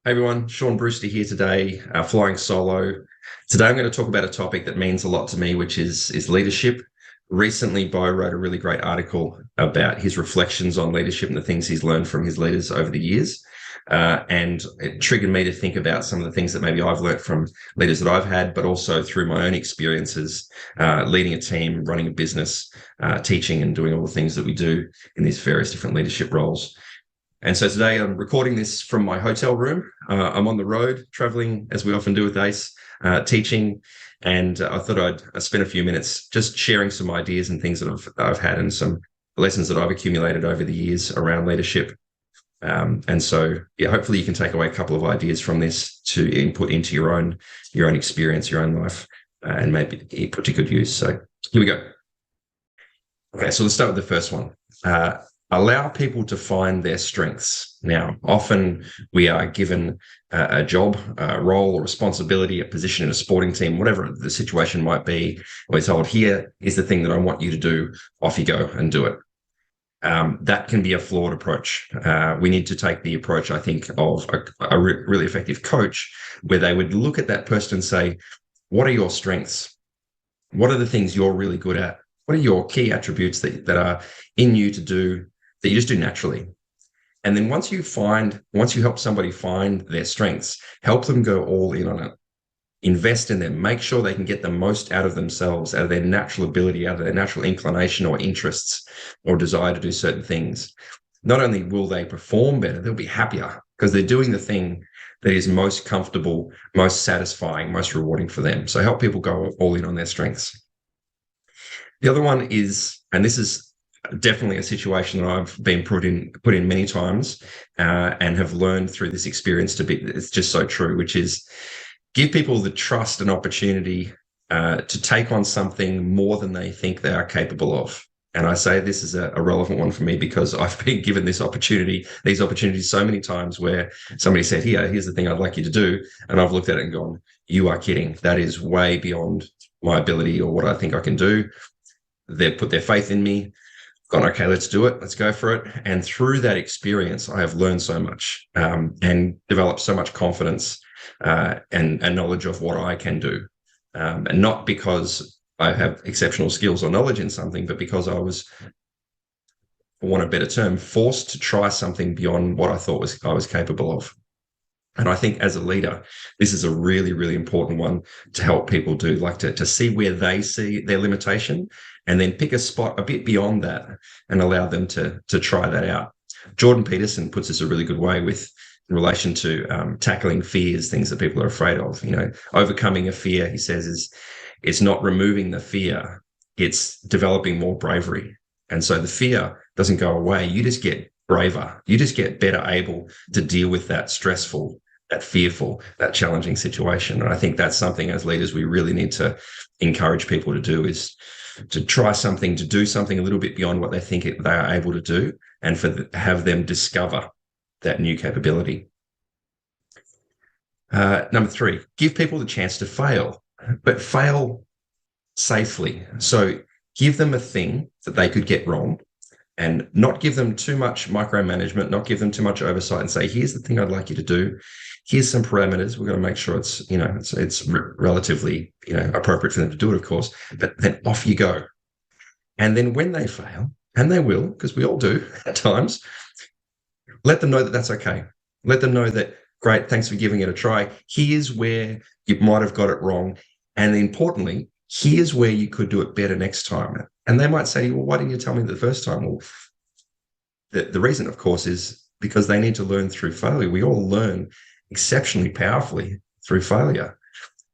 Hey everyone, Shaun Brewster here today, flying solo. Today I'm going to talk about a topic that means a lot to me, which is leadership. Recently, Bo wrote a really great article about his reflections on leadership and the things he's learned from his leaders over the years. And it triggered me to think about some of the things that maybe I've learned from leaders that I've had, but also through my own experiences, leading a team, running a business, teaching and doing all the things that we do in these various different leadership roles. And so today I'm recording this from my hotel room. I'm on the road, traveling as we often do with ACE, teaching. And I thought I'd spend a few minutes just sharing some ideas and things that I've had and some lessons that I've accumulated over the years around leadership. And so, yeah, hopefully you can take away a couple of ideas from this to input into your own experience, your own life, and maybe put to good use. So here we go. Okay, so let's start with the first one. Allow people to find their strengths. Now, often we are given a job, a role, or responsibility, a position in a sporting team, whatever the situation might be. We're told, here is the thing that I want you to do. Off you go and do it. That can be a flawed approach. We need to take the approach, I think, of a really effective coach, where they would look at that person and say, what are your strengths? What are the things you're really good at? What are your key attributes that are in you to do that you just do naturally? And then once you help somebody find their strengths, help them go all in on it. Invest in them, make sure they can get the most out of themselves, out of their natural ability, out of their natural inclination or interests or desire to do certain things. Not only will they perform better, they'll be happier because they're doing the thing that is most comfortable, most satisfying, most rewarding for them. So help people go all in on their strengths. The other one is, and this is definitely a situation that I've been put in many times and have learned through this experience it's just so true, which is give people the trust and opportunity to take on something more than they think they are capable of. And I say this is a relevant one for me because I've been given these opportunities so many times where somebody said, here's the thing I'd like you to do. And I've looked at it and gone, you are kidding. That is way beyond my ability or what I think I can do. They've put their faith in me, gone, okay, let's do it. Let's go for it. And through that experience, I have learned so much and developed so much confidence and knowledge of what I can do. And not because I have exceptional skills or knowledge in something, but because I was, for want of a better term, forced to try something beyond what I thought I was capable of. And I think as a leader, this is a really, really important one to help people do, like to see where they see their limitation and then pick a spot a bit beyond that and allow them to try that out. Jordan Peterson puts this a really good way in relation to tackling fears, things that people are afraid of. Overcoming a fear, he says, it's not removing the fear, it's developing more bravery. And so the fear doesn't go away. You just get braver. You just get better able to deal with that stressful, that fearful, that challenging situation. And I think that's something as leaders we really need to encourage people to do, is to try something, to do something a little bit beyond what they think they are able to do, and have them discover that new capability. Number 3, give people the chance to fail, but fail safely. So give them a thing that they could get wrong and not give them too much micromanagement, not give them too much oversight, and say, here's the thing I'd like you to do. Here's some parameters. We're going to make sure it's relatively, appropriate for them to do it, of course, but then off you go. And then when they fail, and they will, because we all do at times, let them know that that's okay. Let them know that, great, thanks for giving it a try. Here's where you might have got it wrong. And importantly, here's where you could do it better next time. And they might say, well, why didn't you tell me the first time? Well, the reason, of course, is because they need to learn through failure. We all learn exceptionally powerfully through failure.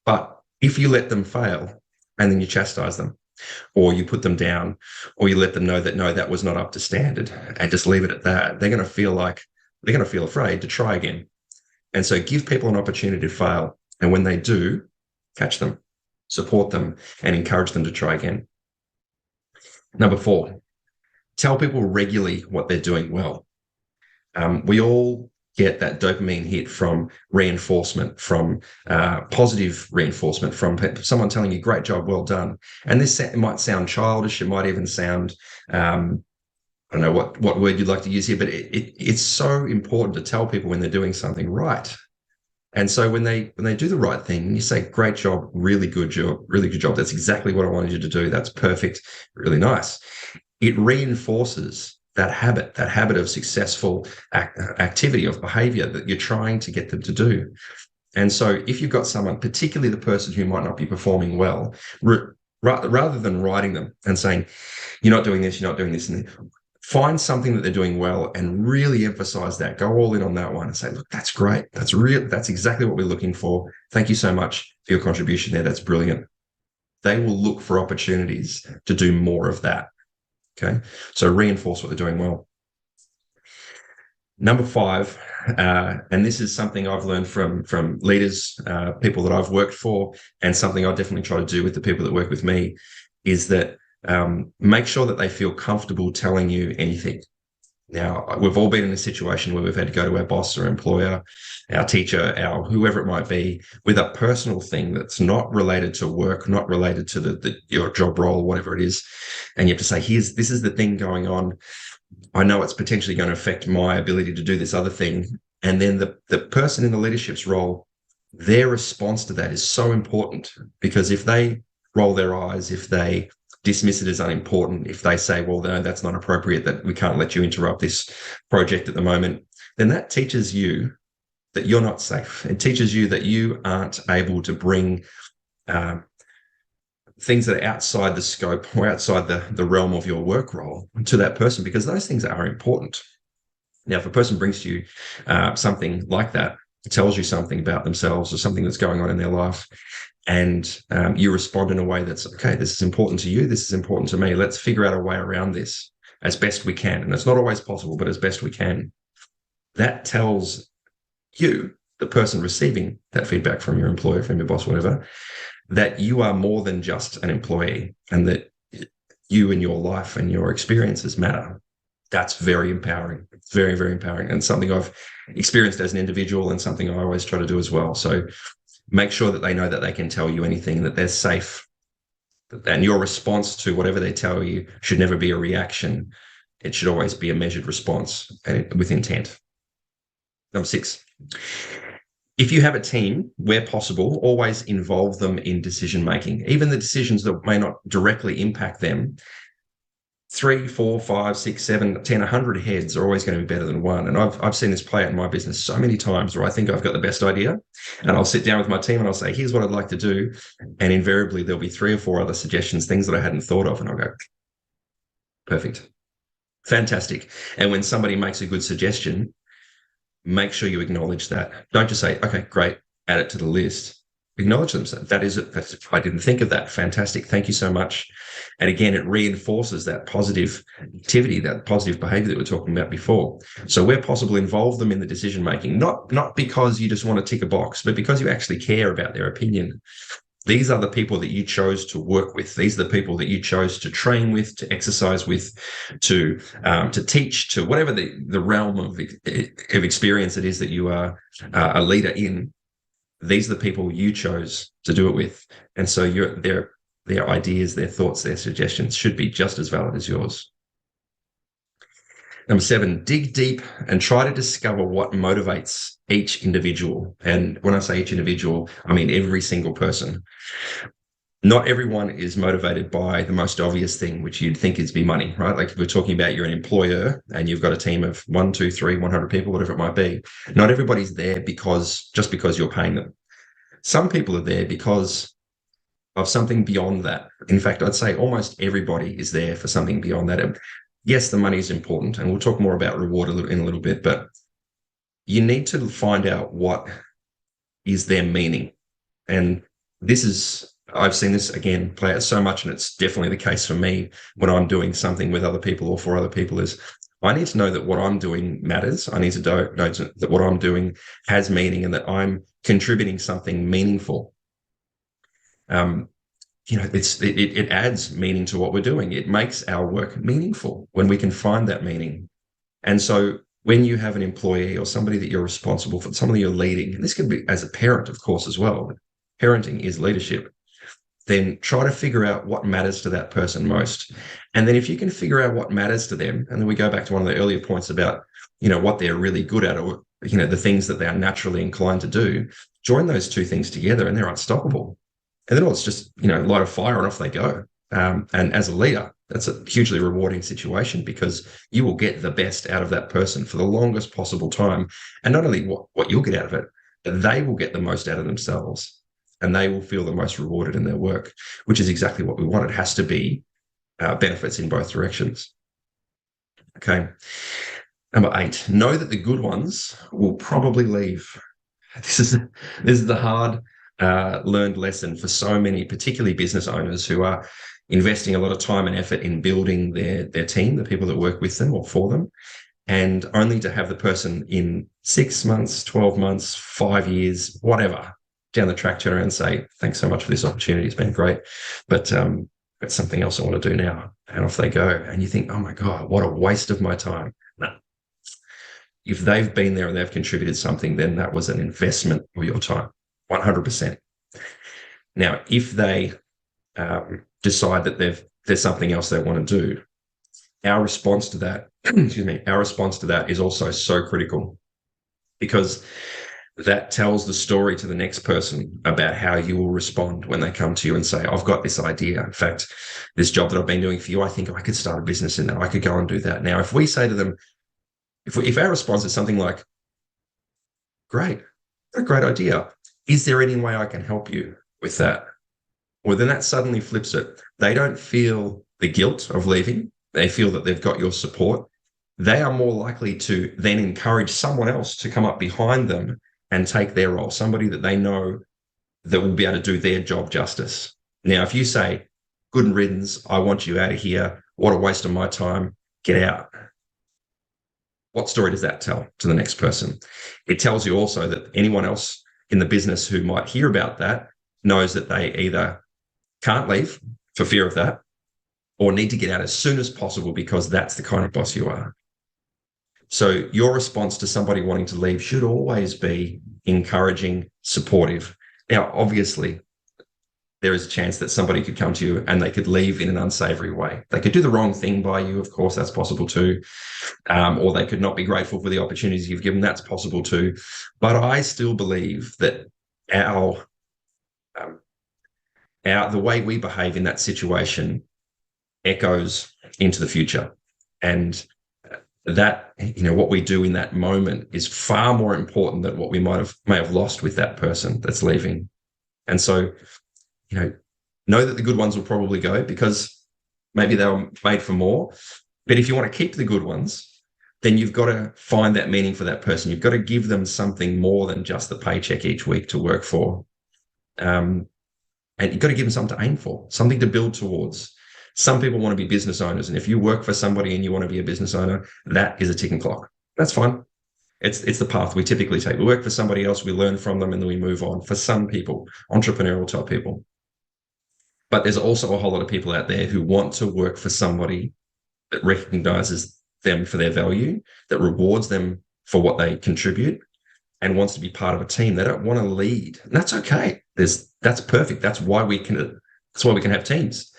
But if you let them fail and then you chastise them, or you put them down, or you let them know that, no, that was not up to standard, and just leave it at that, they're going to feel afraid to try again. And so give people an opportunity to fail. And when they do, catch them, support them, and encourage them to try again. Number 4, tell people regularly what they're doing well. We all get that dopamine hit from reinforcement, from positive reinforcement, from someone telling you, great job, well done. And it might sound childish. It might even sound, I don't know what word you'd like to use here, but it's so important to tell people when they're doing something right. And so when they do the right thing, you say, great job, really good job, really good job. That's exactly what I wanted you to do. That's perfect, really nice. It reinforces that habit of successful activity, of behavior that you're trying to get them to do. And so if you've got someone, particularly the person who might not be performing well, rather than writing them and saying, you're not doing this, and find something that they're doing well and really emphasize that. Go all in on that one and say, look, that's great. That's real. That's exactly what we're looking for. Thank you so much for your contribution there. That's brilliant. They will look for opportunities to do more of that. Okay. So reinforce what they're doing well. Number 5, and this is something I've learned from leaders, people that I've worked for, and something I definitely try to do with the people that work with me, is that make sure that they feel comfortable telling you anything. Now, we've all been in a situation where we've had to go to our boss or employer, our teacher, our whoever it might be, with a personal thing that's not related to work, not related to your job role, whatever it is, and you have to say, this is the thing going on. I know it's potentially going to affect my ability to do this other thing. And then the person in the leadership's role, their response to that is so important, because if they roll their eyes, if they dismiss it as unimportant, if they say, well, no, that's not appropriate, that we can't let you interrupt this project at the moment, then that teaches you that you're not safe. It teaches you that you aren't able to bring things that are outside the scope or outside the realm of your work role to that person, because those things are important. Now, if a person brings to you something like that, tells you something about themselves or something that's going on in their life, and you respond in a way that's, okay, this is important to you, this is important to me, let's figure out a way around this as best we can. And it's not always possible, but as best we can. That tells you, the person receiving that feedback from your employer, from your boss, whatever, that you are more than just an employee, and that you and your life and your experiences matter. That's very empowering. It's very, very empowering, and something I've experienced as an individual, and something I always try to do as well. So make sure that they know that they can tell you anything, that they're safe, and your response to whatever they tell you should never be a reaction. It should always be a measured response and with intent. Number 6. If you have a team, where possible, always involve them in decision-making, even the decisions that may not directly impact them. 3, 4, 5, 6, 7, 10, 100 heads are always going to be better than one. And I've seen this play out in my business so many times, where I think I've got the best idea, and I'll sit down with my team and I'll say, here's what I'd like to do. And invariably there'll be 3 or 4 other suggestions, things that I hadn't thought of. And I'll go, perfect, fantastic. And when somebody makes a good suggestion, make sure you acknowledge that. Don't just say, okay, great, add it to the list. Acknowledge them. So that is it. I didn't think of that. Fantastic. Thank you so much. And again, it reinforces that positive activity, that positive behavior that we were talking about before. So where possible, involve them in the decision-making, not because you just want to tick a box, but because you actually care about their opinion. These are the people that you chose to work with. These are the people that you chose to train with, to exercise with, to teach, to whatever the realm of experience it is that you are a leader in. These are the people you chose to do it with. And so their ideas, their thoughts, their suggestions should be just as valid as yours. Number 7, dig deep and try to discover what motivates each individual. And when I say each individual, I mean every single person. Not everyone is motivated by the most obvious thing, which you'd think is be money, right? Like if we're talking about you're an employer and you've got a team of 1, 2, 3, 100 people, whatever it might be. Not everybody's there just because you're paying them. Some people are there because of something beyond that. In fact, I'd say almost everybody is there for something beyond that. Yes, the money is important, and we'll talk more about reward in a little bit, but you need to find out what is their meaning. And I've seen this again play out so much, and it's definitely the case for me when I'm doing something with other people or for other people, is I need to know that what I'm doing matters. I need to know that what I'm doing has meaning and that I'm contributing something meaningful. It adds meaning to what we're doing. It makes our work meaningful when we can find that meaning. And so when you have an employee or somebody that you're responsible for, somebody you're leading, and this could be as a parent, of course, as well. Parenting is leadership. Then try to figure out what matters to that person most. And then if you can figure out what matters to them, and then we go back to one of the earlier points about, what they're really good at, or the things that they are naturally inclined to do, join those two things together and they're unstoppable. And then all it's just, light a fire and off they go. And as a leader, that's a hugely rewarding situation because you will get the best out of that person for the longest possible time. And not only what you'll get out of it, but they will get the most out of themselves and they will feel the most rewarded in their work, which is exactly what we want. It has to be benefits in both directions. Okay. Number 8, know that the good ones will probably leave. This is the hard learned lesson for so many, particularly business owners who are investing a lot of time and effort in building their team, the people that work with them or for them, and only to have the person in 6 months, 12 months, 5 years, whatever, down the track turn around and say, thanks so much for this opportunity. It's been great. But it's something else I want to do now. And off they go. And you think, oh my God, what a waste of my time. No. If they've been there and they've contributed something, then that was an investment of your time, 100%. Now, if they decide that there's something else they want to do, our response to that, our response to that is also so critical because that tells the story to the next person about how you will respond when they come to you and say, I've got this idea. In fact, this job that I've been doing for you, I think I could start a business in that. I could go and do that. Now, if we say to them, if our response is something like, great, a great idea. Is there any way I can help you with that? Well, then that suddenly flips it. They don't feel the guilt of leaving. They feel that they've got your support. They are more likely to then encourage someone else to come up behind them and take their role, somebody that they know that will be able to do their job justice. Now, if you say, good riddance, I want you out of here, what a waste of my time, get out. What story does that tell to the next person? It tells you also that anyone else in the business who might hear about that knows that they either can't leave for fear of that or need to get out as soon as possible because that's the kind of boss you are. So your response to somebody wanting to leave should always be encouraging, supportive. Now, obviously, there is a chance that somebody could come to you and they could leave in an unsavory way. They could do the wrong thing by you. Of course, that's possible too. Or they could not be grateful for the opportunities you've given. That's possible too. But I still believe that the way we behave in that situation echoes into the future. And that, what we do in that moment is far more important than what we may have lost with that person that's leaving. And so, know that the good ones will probably go because maybe they were made for more. But if you want to keep the good ones, then you've got to find that meaning for that person. You've got to give them something more than just the paycheck each week to work for. And you've got to give them something to aim for, something to build towards. Some people want to be business owners. And if you work for somebody and you want to be a business owner, that is a ticking clock. That's fine. It's the path we typically take. We work for somebody else, we learn from them, and then we move on. For some people, entrepreneurial type people. But there's also a whole lot of people out there who want to work for somebody that recognizes them for their value, that rewards them for what they contribute, and wants to be part of a team. They don't want to lead. And that's okay. That's perfect. That's why we can have teams.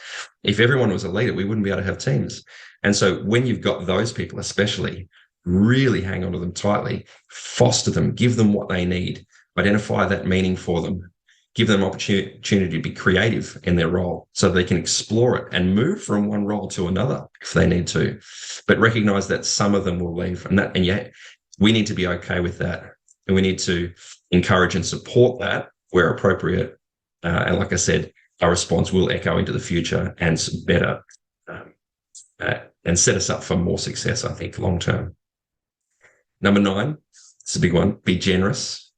If everyone was a leader, we wouldn't be able to have teams. And so when you've got those people, especially, really hang on to them tightly, foster them, give them what they need, identify that meaning for them, give them opportunity to be creative in their role so they can explore it and move from one role to another if they need to, but recognize that some of them will leave. And yet we need to be okay with that. And we need to encourage and support that where appropriate. And like I said, our response will echo into the future and better and set us up for more success, I think, long term. Number 9, it's a big one, be generous.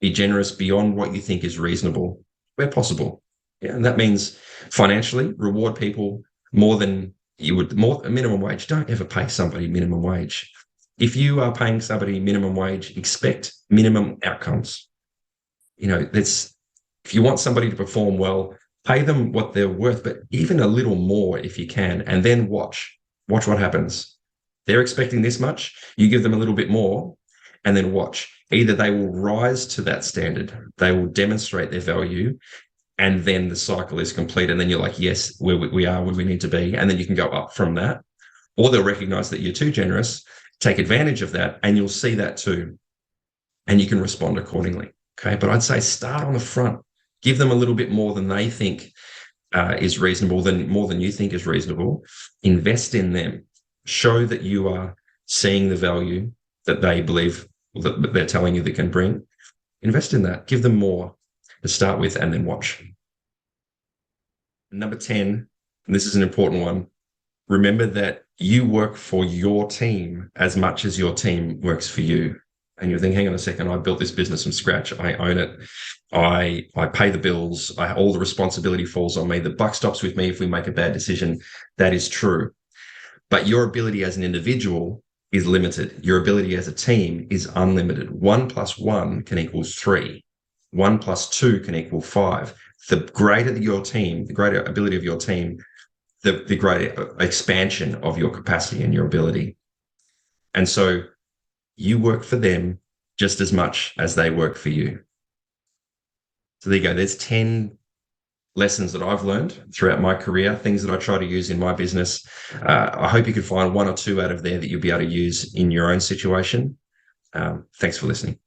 Be generous beyond what you think is reasonable where possible. Yeah, and that means financially reward people more than you would, more minimum wage. Don't ever pay somebody minimum wage. If you are paying somebody minimum wage, expect minimum outcomes. If you want somebody to perform well, pay them what they're worth, but even a little more if you can, and then watch what happens. They're expecting this much, you give them a little bit more, and then watch. Either they will rise to that standard, they will demonstrate their value, and then the cycle is complete. And then you're like, yes, we are where we need to be. And then you can go up from that. Or they'll recognize that you're too generous, take advantage of that, and you'll see that too. and you can respond accordingly. Okay. But I'd say start on the front, give them a little bit more than they think is reasonable, more than you think is reasonable. Invest in them. Show that you are seeing the value that they believe that they're telling you they can bring. Invest in that. Give them more to start with, and then watch. Number 10, and this is an important one. Remember that you work for your team as much as your team works for you. And you're thinking, hang on a second, I built this business from scratch. I own it. I pay the bills. All the responsibility falls on me. The buck stops with me if we make a bad decision. That is true. But your ability as an individual is limited. Your ability as a team is unlimited. 1 + 1 can equal 3. 1 + 2 can equal 5. The greater your team, the greater ability of your team, the greater expansion of your capacity and your ability. And so you work for them just as much as they work for you. So there you go. There's 10 lessons that I've learned throughout my career, things that I try to use in my business. I hope you could find 1 or 2 out of there that you'll be able to use in your own situation. Thanks for listening.